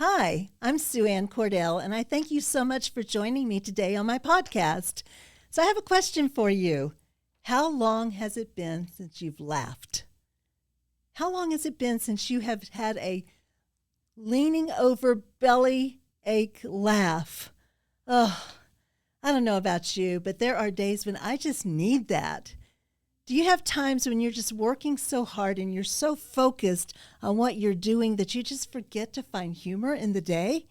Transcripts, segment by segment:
Hi, I'm Sue Ann Cordell, and I thank you so much for joining me today on my podcast. So I have a question for you. How long has it been since you've laughed? How long has it been since you have had a leaning over belly ache laugh? Oh, I don't know about you, but there are days when I just need that. Do you have times when you're just working so hard and you're so focused on what you're doing that you just forget to find humor in the day?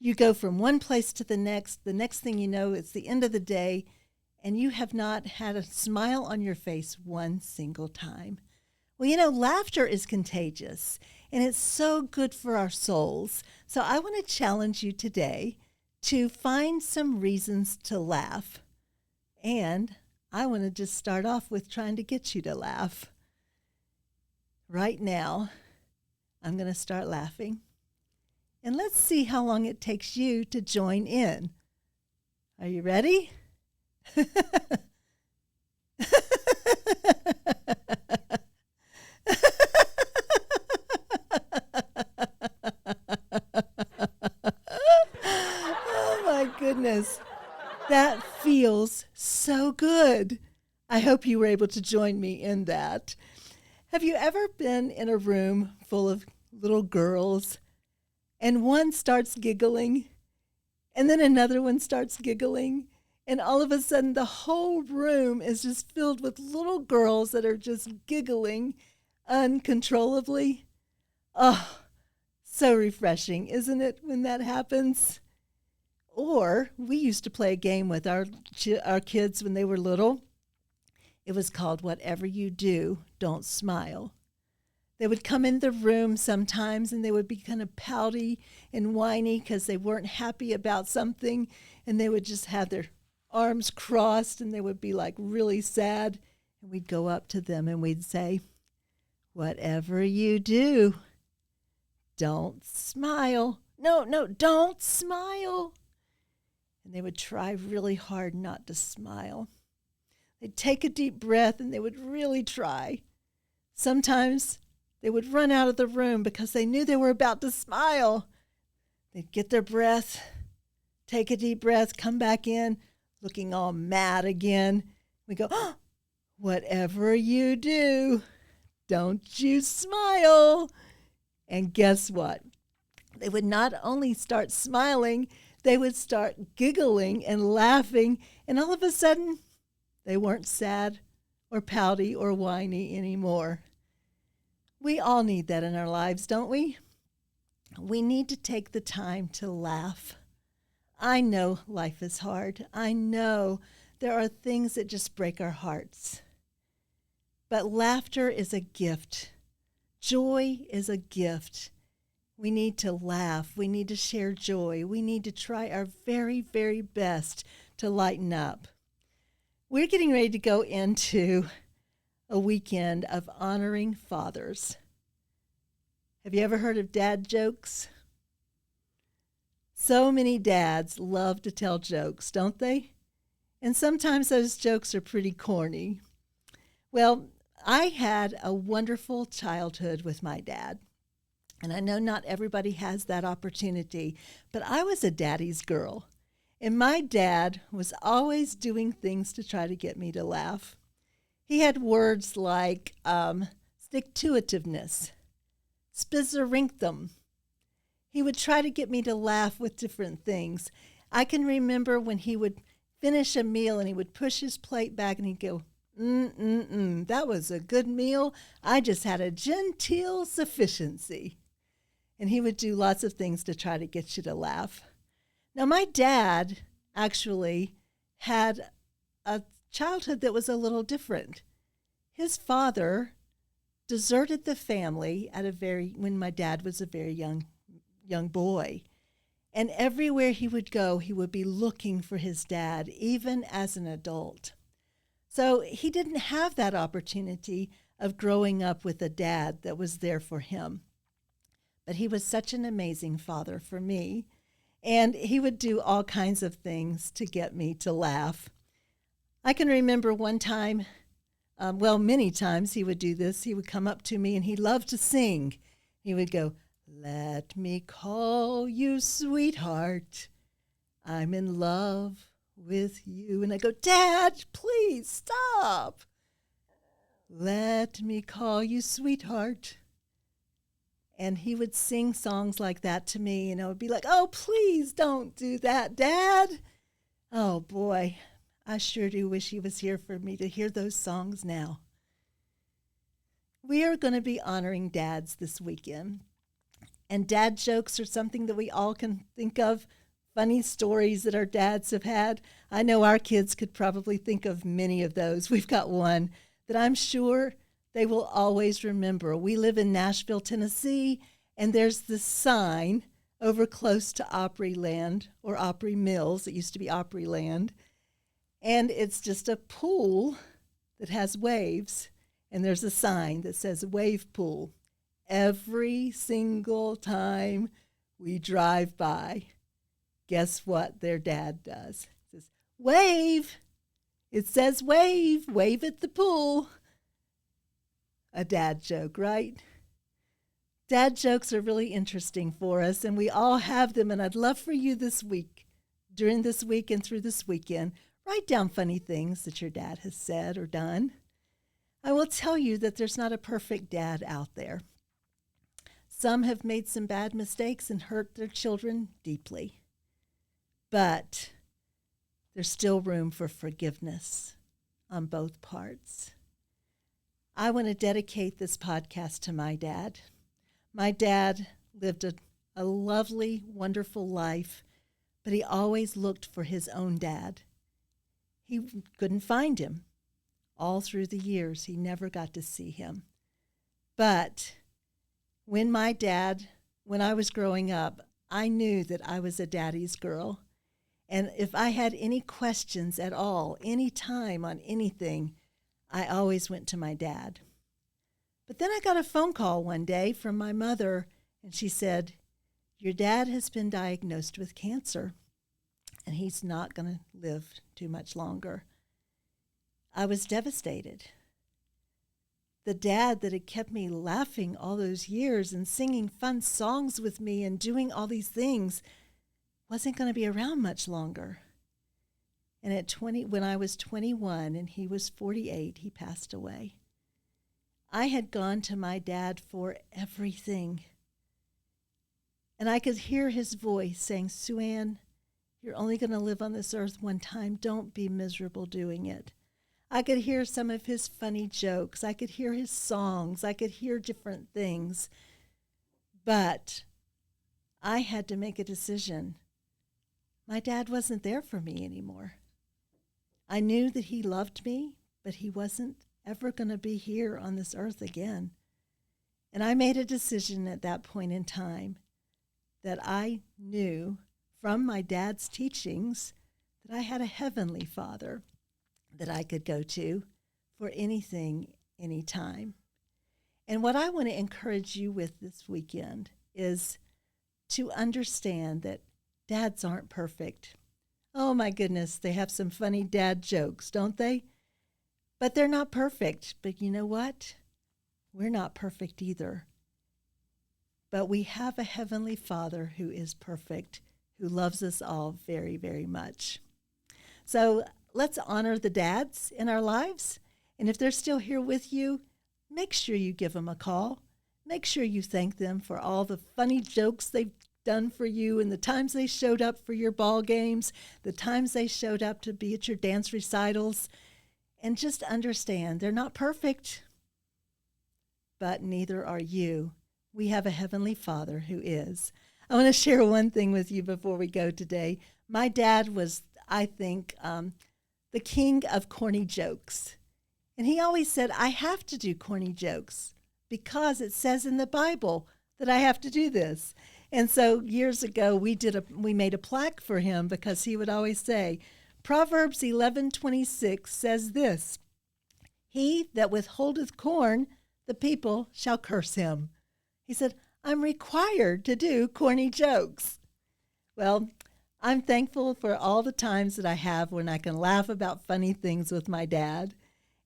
You go from one place to the next thing you know, it's the end of the day, and you have not had a smile on your face one single time. Well, laughter is contagious, and it's so good for our souls. So I want to challenge you today to find some reasons to laugh. And I want to just start off with trying to get you to laugh. Right now, I'm going to start laughing. And let's see how long it takes you to join in. Are you ready? Oh my goodness. That feels so good. I hope you were able to join me in that. Have you ever been in a room full of little girls and one starts giggling and then another one starts giggling and all of a sudden the whole room is just filled with little girls that are just giggling uncontrollably? Oh, so refreshing, isn't it, when that happens? Or we used to play a game with our kids when they were little. It was called Whatever You Do, Don't Smile. They would come in the room sometimes and they would be kind of pouty and whiny because they weren't happy about something, and they would just have their arms crossed and they would be like really sad. And we'd go up to them and we'd say, whatever you do, don't smile. No, don't smile. And they would try really hard not to smile. They'd take a deep breath and they would really try. Sometimes they would run out of the room because they knew they were about to smile. They'd get their breath, take a deep breath, come back in, looking all mad again. We go, oh, whatever you do, don't you smile. And guess what? They would not only start smiling, they would start giggling and laughing, and all of a sudden, they weren't sad or pouty or whiny anymore. We all need that in our lives, don't we? We need to take the time to laugh. I know life is hard. I know there are things that just break our hearts. But laughter is a gift. Joy is a gift. We need to laugh. We need to share joy. We need to try our very, very best to lighten up. We're getting ready to go into a weekend of honoring fathers. Have you ever heard of dad jokes? So many dads love to tell jokes, don't they? And sometimes those jokes are pretty corny. Well, I had a wonderful childhood with my dad. And I know not everybody has that opportunity, but I was a daddy's girl. And my dad was always doing things to try to get me to laugh. He had words like stick-to-itiveness, spizzerinctum. He would try to get me to laugh with different things. I can remember when he would finish a meal and he would push his plate back and he'd go, that was a good meal. I just had a genteel sufficiency. And he would do lots of things to try to get you to laugh. Now, my dad actually had a childhood that was a little different. His father deserted the family when my dad was a very young boy. And everywhere he would go, he would be looking for his dad, even as an adult. So he didn't have that opportunity of growing up with a dad that was there for him. But he was such an amazing father for me. And he would do all kinds of things to get me to laugh. I can remember one time, many times he would do this. He would come up to me and he loved to sing. He would go, Let me call you sweetheart. I'm in love with you. And I go, Dad, please stop. Let me call you sweetheart. And he would sing songs like that to me, and I would be like, oh, please don't do that, Dad. Oh, boy, I sure do wish he was here for me to hear those songs now. We are going to be honoring dads this weekend. And dad jokes are something that we all can think of, funny stories that our dads have had. I know our kids could probably think of many of those. We've got one that I'm sure they will always remember. We live in Nashville, Tennessee, and there's this sign over close to Opryland, or Opry Mills. It used to be Opryland. And it's just a pool that has waves, and there's a sign that says wave pool. Every single time we drive by, guess what their dad does? It says, wave. It says wave. Wave at the pool. A dad joke, right? Dad jokes are really interesting for us, and we all have them, and I'd love for you this week, during this week and through this weekend, write down funny things that your dad has said or done. I will tell you that there's not a perfect dad out there. Some have made some bad mistakes and hurt their children deeply. But there's still room for forgiveness on both parts. I want to dedicate this podcast to my dad. My dad lived a lovely, wonderful life, but he always looked for his own dad. He couldn't find him. All through the years, he never got to see him. But when I was growing up, I knew that I was a daddy's girl. And if I had any questions at all, any time on anything, I always went to my dad. But then I got a phone call one day from my mother, and she said, your dad has been diagnosed with cancer, and he's not going to live too much longer. I was devastated. The dad that had kept me laughing all those years and singing fun songs with me and doing all these things wasn't going to be around much longer. And when I was 21 and he was 48, he passed away. I had gone to my dad for everything. And I could hear his voice saying, Sue Ann, you're only going to live on this earth one time. Don't be miserable doing it. I could hear some of his funny jokes. I could hear his songs. I could hear different things. But I had to make a decision. My dad wasn't there for me anymore. I knew that he loved me, but he wasn't ever going to be here on this earth again. And I made a decision at that point in time that I knew from my dad's teachings that I had a heavenly Father that I could go to for anything, anytime. And what I want to encourage you with this weekend is to understand that dads aren't perfect. Oh my goodness, they have some funny dad jokes, don't they? But they're not perfect. But you know what? We're not perfect either. But we have a heavenly Father who is perfect, who loves us all very, very much. So let's honor the dads in our lives. And if they're still here with you, make sure you give them a call. Make sure you thank them for all the funny jokes they've done for you and the times they showed up for your ball games, the times they showed up to be at your dance recitals. And just understand, they're not perfect, but neither are you. We have a heavenly Father who is. I want to share one thing with you before we go today. My dad was, I think, the king of corny jokes. And he always said, I have to do corny jokes because it says in the Bible that I have to do this. And so years ago, we made a plaque for him because he would always say, Proverbs 11:26 says this, he that withholdeth corn, the people shall curse him. He said, I'm required to do corny jokes. Well, I'm thankful for all the times that I have when I can laugh about funny things with my dad.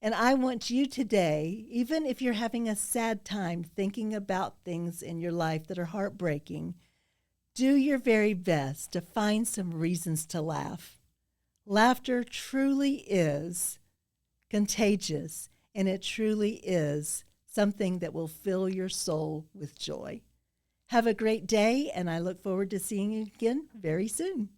And I want you today, even if you're having a sad time thinking about things in your life that are heartbreaking, do your very best to find some reasons to laugh. Laughter truly is contagious, and it truly is something that will fill your soul with joy. Have a great day, and I look forward to seeing you again very soon.